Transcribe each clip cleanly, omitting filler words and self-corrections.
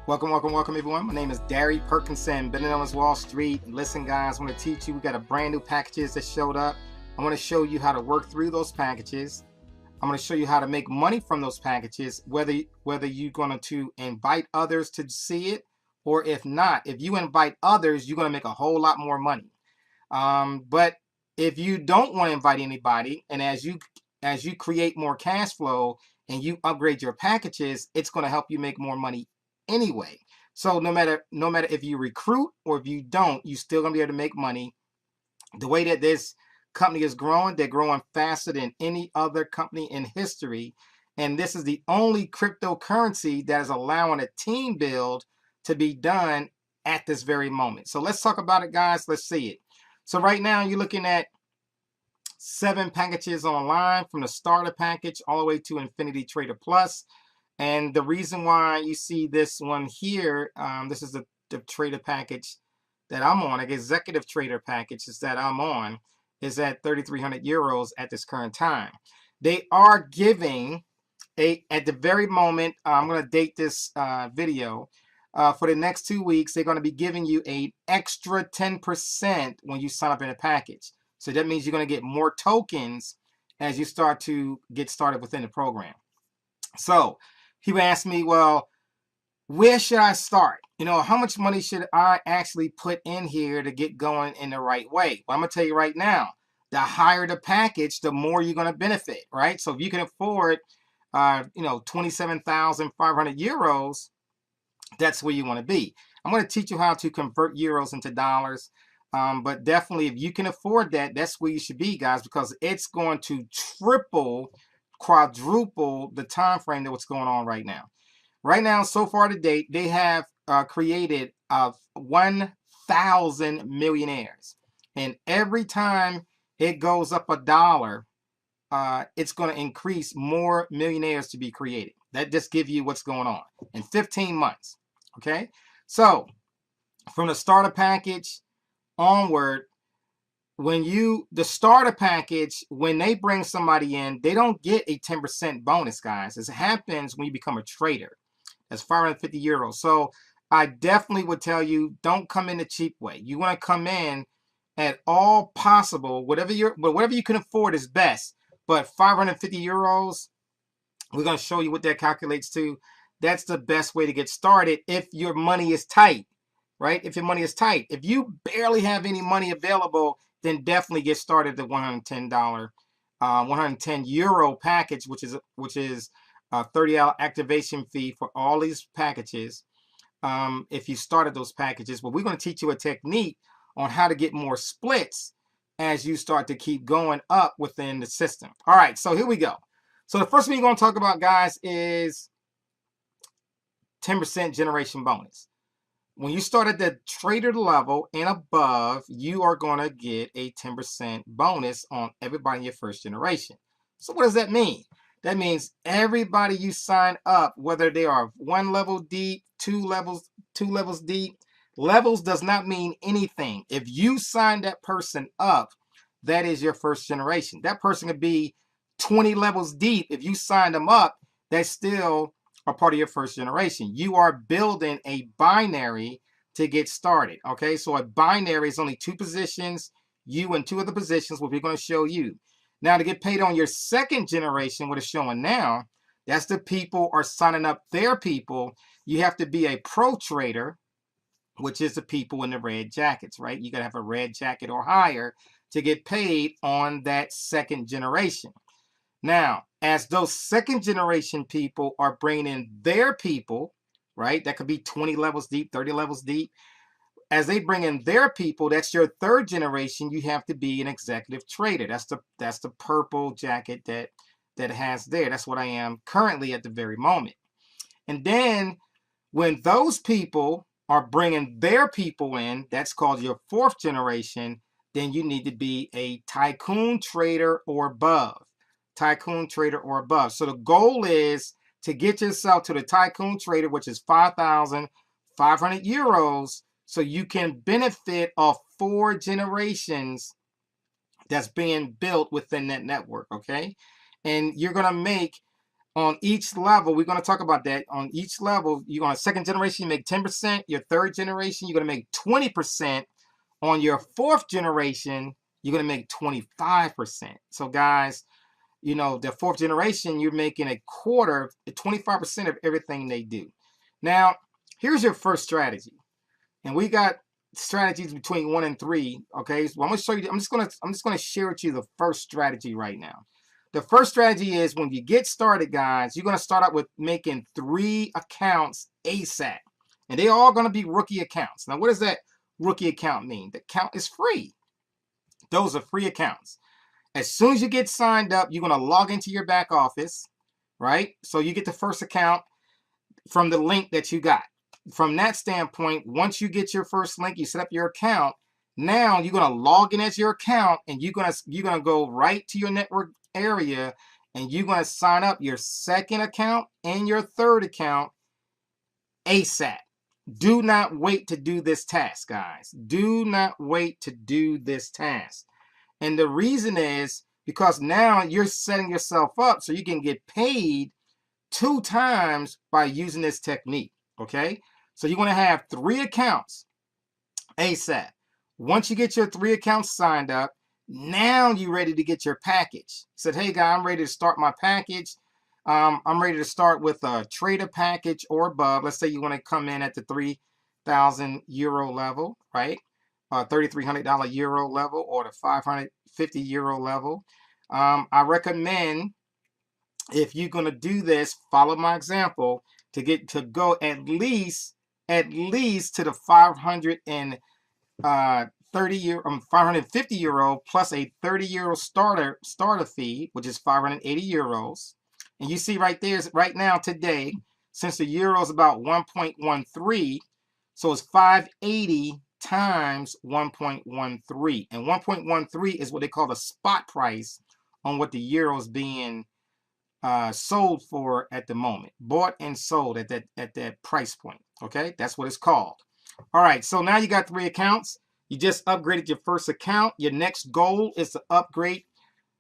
Welcome everyone. My name is Derry Perkinson, better known as Wall Street. And listen guys, I want to teach you, we got a brand new packages that showed up. I want to show you how to work through those packages. I'm going to show you how to make money from those packages, whether you're going to invite others to see it, or if not, if you invite others, you're going to make a whole lot more money. But if you don't want to invite anybody, and as you create more cash flow and you upgrade your packages, it's going to help you make more money anyway. So no matter if you recruit or if you don't, you're still going to be able to make money. The way that this company is growing, they're growing faster than any other company in history. And this is the only cryptocurrency that is allowing a team build to be done at this very moment. So let's talk about it, guys. Let's see it. So right now you're looking at 7 packages online, from the starter package all the way to Infinity Trader Plus. And the reason why you see this one here, this is the trader package that I'm on, like executive trader package is that I'm on, is at 3,300 euros at this current time. They are giving at the very moment, I'm going to date this video, for the next 2 weeks, they're going to be giving you an extra 10% when you sign up in a package. So that means you're going to get more tokens as you start to get started within the program. So he asked me, well, where should I start? How much money should I actually put in here to get going in the right way? Well, I'm going to tell you right now, the higher the package, the more you're going to benefit, right? So if you can afford, 27,500 euros, that's where you want to be. I'm going to teach you how to convert euros into dollars. But definitely, if you can afford that, that's where you should be, guys, because it's going to triple, quadruple the time frame that what's going on right now. Right now, so far to date, they have created 1,000 millionaires. And every time it goes up $1, it's going to increase more millionaires to be created. That just gives you what's going on in 15 months. Okay, so from the starter package onward, the starter package, when they bring somebody in, they don't get a 10% bonus, guys. This happens when you become a trader. That's 550 euros. So I definitely would tell you, don't come in the cheap way. You want to come in at all possible, whatever you can afford is best. But 550 euros, we're going to show you what that calculates to. That's the best way to get started if your money is tight, right? If your money is tight. If you barely have any money available, then definitely get started at the $110, 110 euro package, which is a $30 activation fee for all these packages. If you started those packages, but we're going to teach you a technique on how to get more splits as you start to keep going up within the system. All right, so here we go. So the first thing we're going to talk about, guys, is 10% generation bonus. When you start at the trader level and above, you are going to get a 10% bonus on everybody in your first generation. So what does that mean? That means everybody you sign up, whether they are 1 level deep, 2 levels deep, levels does not mean anything. If you sign that person up, that is your first generation. That person could be 20 levels deep. If you signed them up, that's still a part of your first generation. You are building a binary to get started. Okay, so a binary is only 2 positions, you and 2 other positions, what we're going to show you. Now, to get paid on your second generation, what it's showing now, that's the people are signing up their people. You have to be a pro trader, which is the people in the red jackets, right? You got to have a red jacket or higher to get paid on that second generation. Now, as those second generation people are bringing in their people, right? That could be 20 levels deep, 30 levels deep. As they bring in their people, that's your third generation. You have to be an executive trader. That's the purple jacket that has there. That's what I am currently at the very moment. And then when those people are bringing their people in, that's called your fourth generation. Then you need to be a tycoon trader or above. Tycoon trader or above. So the goal is to get yourself to the tycoon trader, which is 5,500 euros, so you can benefit of 4 generations that's being built within that network, okay? And you're going to make On each level, we're going to talk about that. On each level, you're on a second generation, you make 10%. Your third generation, you're going to make 20%. On your fourth generation, you're going to make 25%. So guys, you know, the fourth generation, you're making a quarter, 25% of everything they do. Now, here's your first strategy. And we got strategies between 1 and 3. Okay, so I'm gonna show you. I'm just gonna share with you the first strategy right now. The first strategy is when you get started, guys, you're gonna start out with making 3 accounts ASAP, and they're all gonna be rookie accounts. Now, what does that rookie account mean? The account is free. Those are free accounts. As soon as you get signed up, you're gonna log into your back office, right? So you get the first account from the link that you got. From that standpoint, once you get your first link, you set up your account. Now you're gonna log in as your account, and you're gonna go right to your network area, and you're gonna sign up your second account and your third account ASAP. Do not wait to do this task, guys. Do not wait to do this task. And the reason is because now you're setting yourself up so you can get paid 2 times by using this technique. Okay, so you're going to have 3 accounts ASAP. Once you get your 3 accounts signed up, now you're ready to get your package. Said, hey guy, I'm ready to start my package. I'm ready to start with a trader package or above. Let's say you want to come in at the 3,000 euro level, right? $3,300 euro level, or the 550 euro level. I recommend, if you're going to do this, follow my example to go at least to the 550 euro plus a 30 euro starter fee, which is 580 euros. And you see right there, right now today, since the euro is about 1.13, so it's 580 times 1.13, and 1.13 is what they call the spot price on what the euro is being sold for at the moment. Bought and sold at that price point. Okay, that's what it's called. All right, so now you got 3 accounts. You just upgraded your first account. Your next goal is to upgrade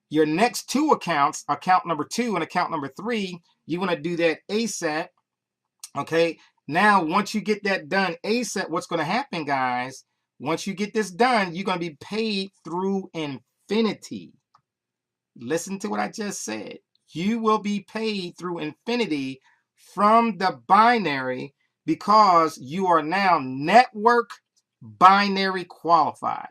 your next 2 accounts, account number 2 and account number 3. You want to do that ASAP. Okay, now once you get that done ASAP, what's going to happen, guys? Once you get this done, you're going to be paid through infinity. Listen to what I just said. You will be paid through infinity from the binary, because you are now network binary qualified.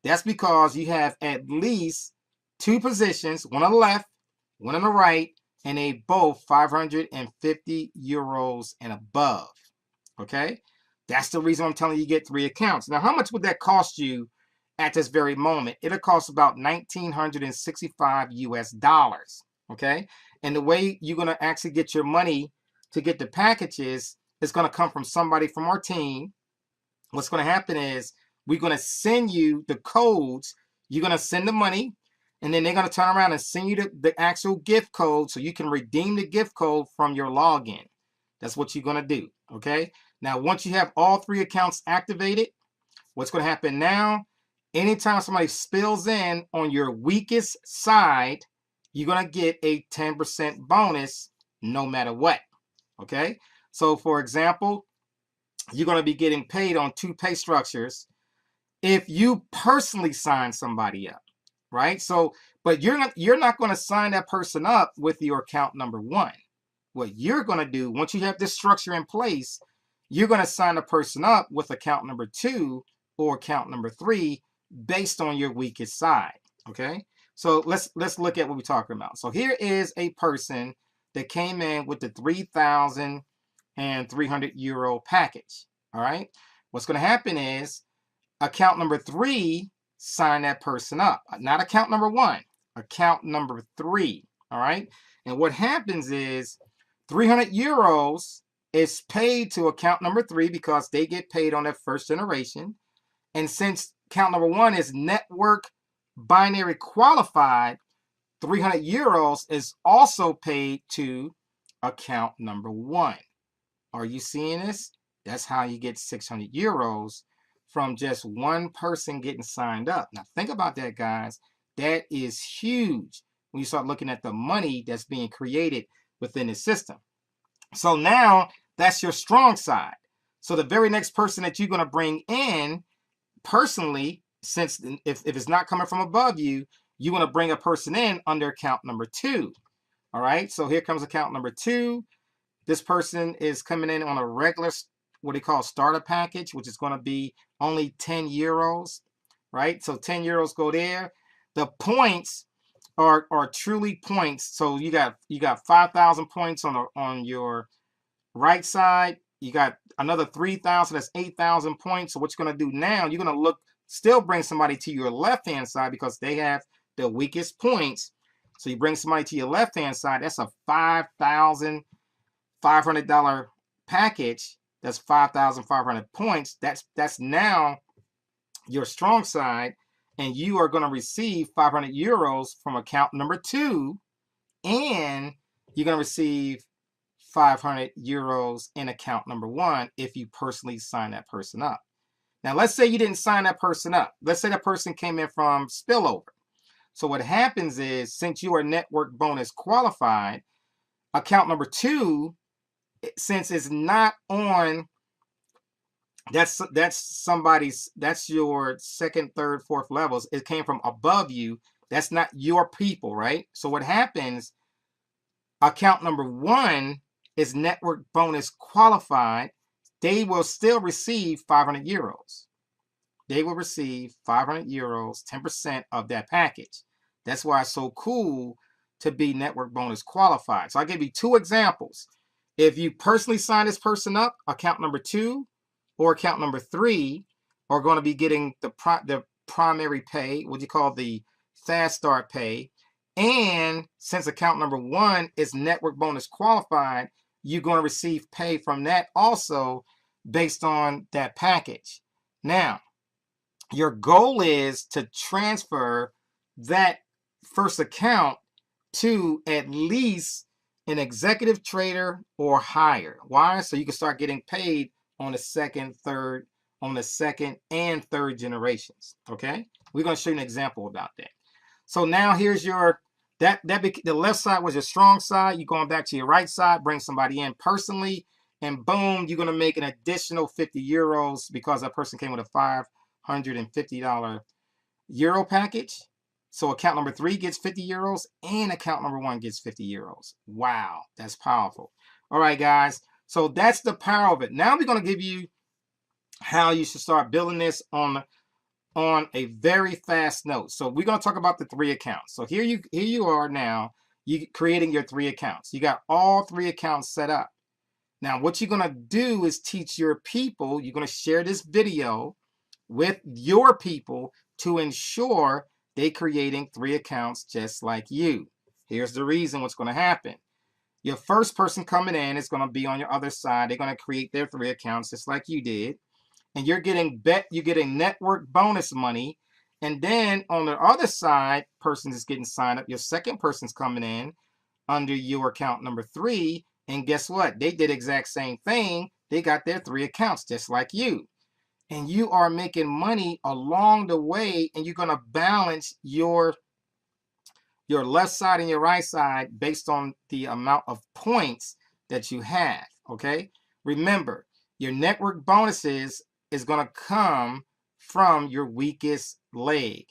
That's because you have at least 2 positions, one on the left, one on the right, and they both 550 euros and above. Okay, that's the reason I'm telling you get 3 accounts. Now, how much would that cost you at this very moment? It'll cost about $1,965 US. Okay, and the way you're going to actually get your money to get the packages is going to come from somebody from our team. What's going to happen is we're going to send you the codes. You're going to send the money, and then they're going to turn around and send you the actual gift code so you can redeem the gift code from your login. That's what you're going to do. Okay, now once you have all 3 accounts activated, what's going to happen now, anytime somebody spills in on your weakest side, you're going to get a 10% bonus no matter what. Okay, so for example, you're going to be getting paid on 2 pay structures if you personally sign somebody up, right? So, but you're not going to sign that person up with your account number 1. What you're going to do, once you have this structure in place, you're going to sign a person up with account number 2 or account number 3 based on your weakest side. Okay, so let's look at what we're talking about. So here is a person that came in with the 3,300 euro package. All right, what's going to happen is account number 3 sign that person up, not account number 1, account number 3. All right, and what happens is 300 euros is paid to account number 3 because they get paid on their first generation. And since account number 1 is network binary qualified, 300 euros is also paid to account number 1. Are you seeing this? That's how you get 600 euros from just one person getting signed up. Now think about that, guys. That is huge when you start looking at the money that's being created within the system. So now that's your strong side. So the very next person that you're going to bring in personally, since if it's not coming from above you, you want to bring a person in under account number 2. All right, so here comes account number 2. This person is coming in on a regular, what they call starter package, which is going to be only 10 euros, right? So 10 euros go there. The points are truly points. So you got 5,000 points on your right side. You got another 3,000. That's 8,000 points. So what you're going to do now, you're going to still bring somebody to your left-hand side because they have the weakest points. So you bring somebody to your left-hand side. That's a $5,500 package. That's 5,500 points. That's now your strong side, and you are going to receive 500 euros from account number 2, and you're going to receive 500 euros in account number 1 if you personally sign that person up. Now, let's say you didn't sign that person up. Let's say that person came in from spillover. So what happens is, since you are network bonus qualified, account number 2, since it's not on, that's your second, third, fourth levels. It came from above you. That's not your people, right? So what happens, account number 1 is network bonus qualified. They will still receive 500 euros. They will receive 500 euros, 10% of that package. That's why it's so cool to be network bonus qualified. So I'll give you 2 examples. If you personally sign this person up, account number 2 or account number 3 are going to be getting the primary pay, what you call the fast start pay. And since account number 1 is network bonus qualified, you're going to receive pay from that also based on that package. Now, your goal is to transfer that first account to at least an executive trader or higher. Why? So you can start getting paid on the second and third generations. Okay, we're going to show you an example about that. So now here's your the left side was your strong side. You're going back to your right side, bring somebody in personally, and boom, you're going to make an additional 50 euros because that person came with a $550 euro package. So account number 3 gets 50 euros and account number 1 gets 50 euros. Wow, that's powerful. All right, guys. So that's the power of it. Now we're going to give you how you should start building this on a very fast note. So we're going to talk about the 3 accounts. So here you are now, you creating your 3 accounts. You got all 3 accounts set up. Now what you're going to do is teach your people, you're going to share this video with your people to ensure they're creating 3 accounts just like you. Here's the reason what's going to happen. Your first person coming in is going to be on your other side. They're going to create their 3 accounts just like you did. And you're getting network bonus money. And then on the other side, person is getting signed up. Your second person's coming in under your account number 3. And guess what? They did the exact same thing. They got their 3 accounts just like you. And you are making money along the way, and you're going to balance your left side and your right side based on the amount of points that you have, okay? Remember, your network bonuses is going to come from your weakest leg,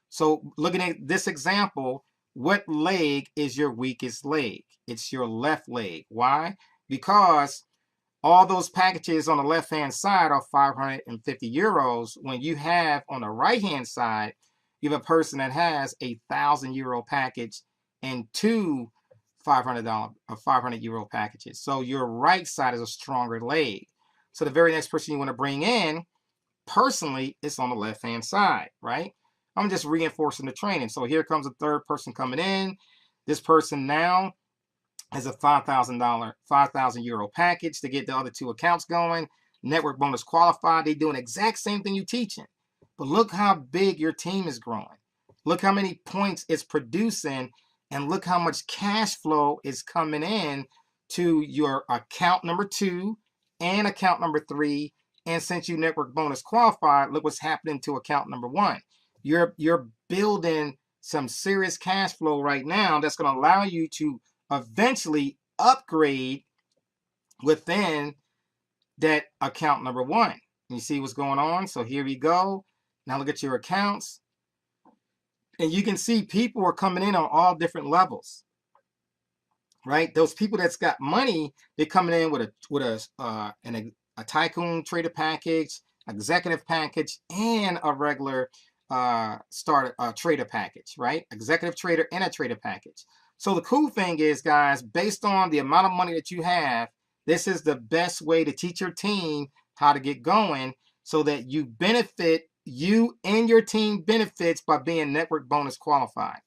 So looking at this example, what leg is your weakest leg? It's your left leg. Why? Because all those packages on the left-hand side are 550 euros. When you have on the right-hand side, you have a person that has a 1,000 euro package and 2 500 euro packages. So your right side is a stronger leg. So the very next person you want to bring in, personally, it's on the left-hand side, right? I'm just reinforcing the training. So here comes a third person coming in. This person now has a $5,000 euro package to get the other 2 accounts going. Network bonus qualified. They doing the exact same thing you're teaching. But look how big your team is growing. Look how many points it's producing, and look how much cash flow is coming in to your account number 2 and account number 3. And since you network bonus qualified, look what's happening to account number 1. You're building some serious cash flow right now that's going to allow you to eventually upgrade within that account number one. You see what's going on? So here we go. Now look at your accounts. And you can see people are coming in on all different levels, right? Those people that's got money, they're coming in with a tycoon trader package, executive package, and a regular starter trader package, right? Executive trader and a trader package. So the cool thing is, guys, based on the amount of money that you have, this is the best way to teach your team how to get going so that you benefit, you and your team benefits by being network bonus qualified.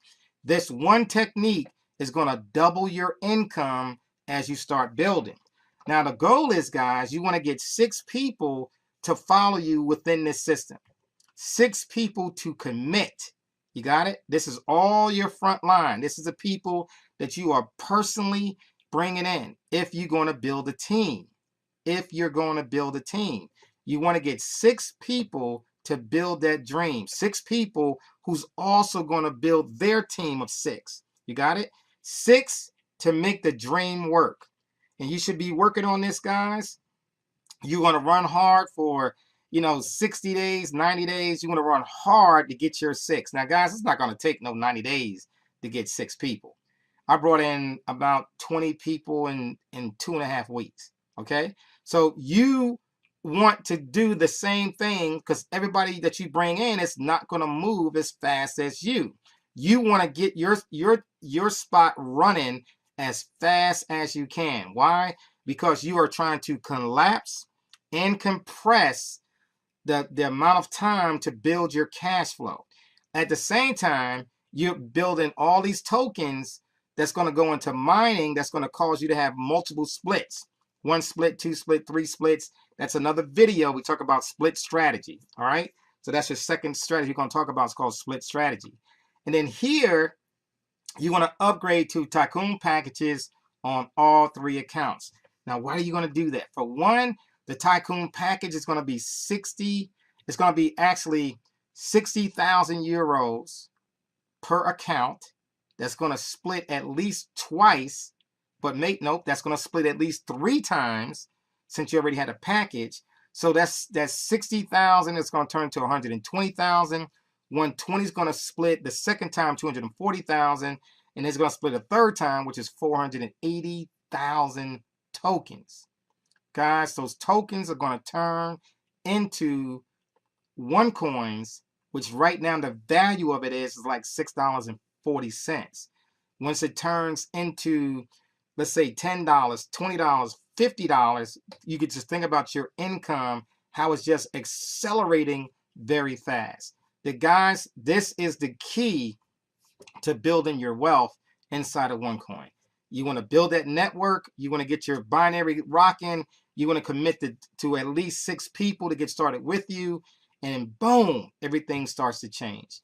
This one technique is going to double your income as you start building. Now, the goal is, guys, you want to get 6 people to follow you within this system. 6 people to commit. You got it? This is all your front line. This is the people that you are personally bringing in if you're going to build a team. If you're going to build a team, you want to get 6 people to build that dream. 6 people who's also going to build their team of 6. You got it? 6 to make the dream work. And you should be working on this, guys. You want to run hard for, 60 days, 90 days. You want to run hard to get your 6. Now, guys, it's not going to take no 90 days to get 6 people. I brought in about 20 people in 2.5 weeks. Okay. So you want to do the same thing because everybody that you bring in is not going to move as fast as you. You want to get your spot running as fast as you can. Why? Because you are trying to collapse and compress the amount of time to build your cash flow. At the same time, you're building all these tokens that's going to go into mining that's going to cause you to have multiple splits. 1 split, 2 split, 3 splits. That's another video. We talk about split strategy. All right. So that's your second strategy we're going to talk about. It's called split strategy. And then here, you want to upgrade to tycoon packages on all 3 accounts. Now, why are you going to do that? For one, the tycoon package is going to be 60. It's going to be actually 60,000 euros per account. That's going to split at least twice. But nope, that's going to split at least 3 times since you already had a package. So that's 60,000. It's going to turn to 120,000. 120 is going to split the second time 240,000, and it's going to split a third time, which is 480,000 tokens. Guys, those tokens are going to turn into OneCoins, which right now the value of it is like $6.40. Once it turns into, let's say, $10, $20, $50, you could just think about your income, how it's just accelerating very fast. Guys, this is the key to building your wealth inside of OneCoin. You want to build that network. You want to get your binary rocking. You want to commit to at least 6 people to get started with you. And boom, everything starts to change.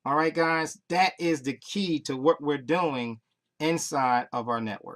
All right, guys, that is the key to what we're doing inside of our network.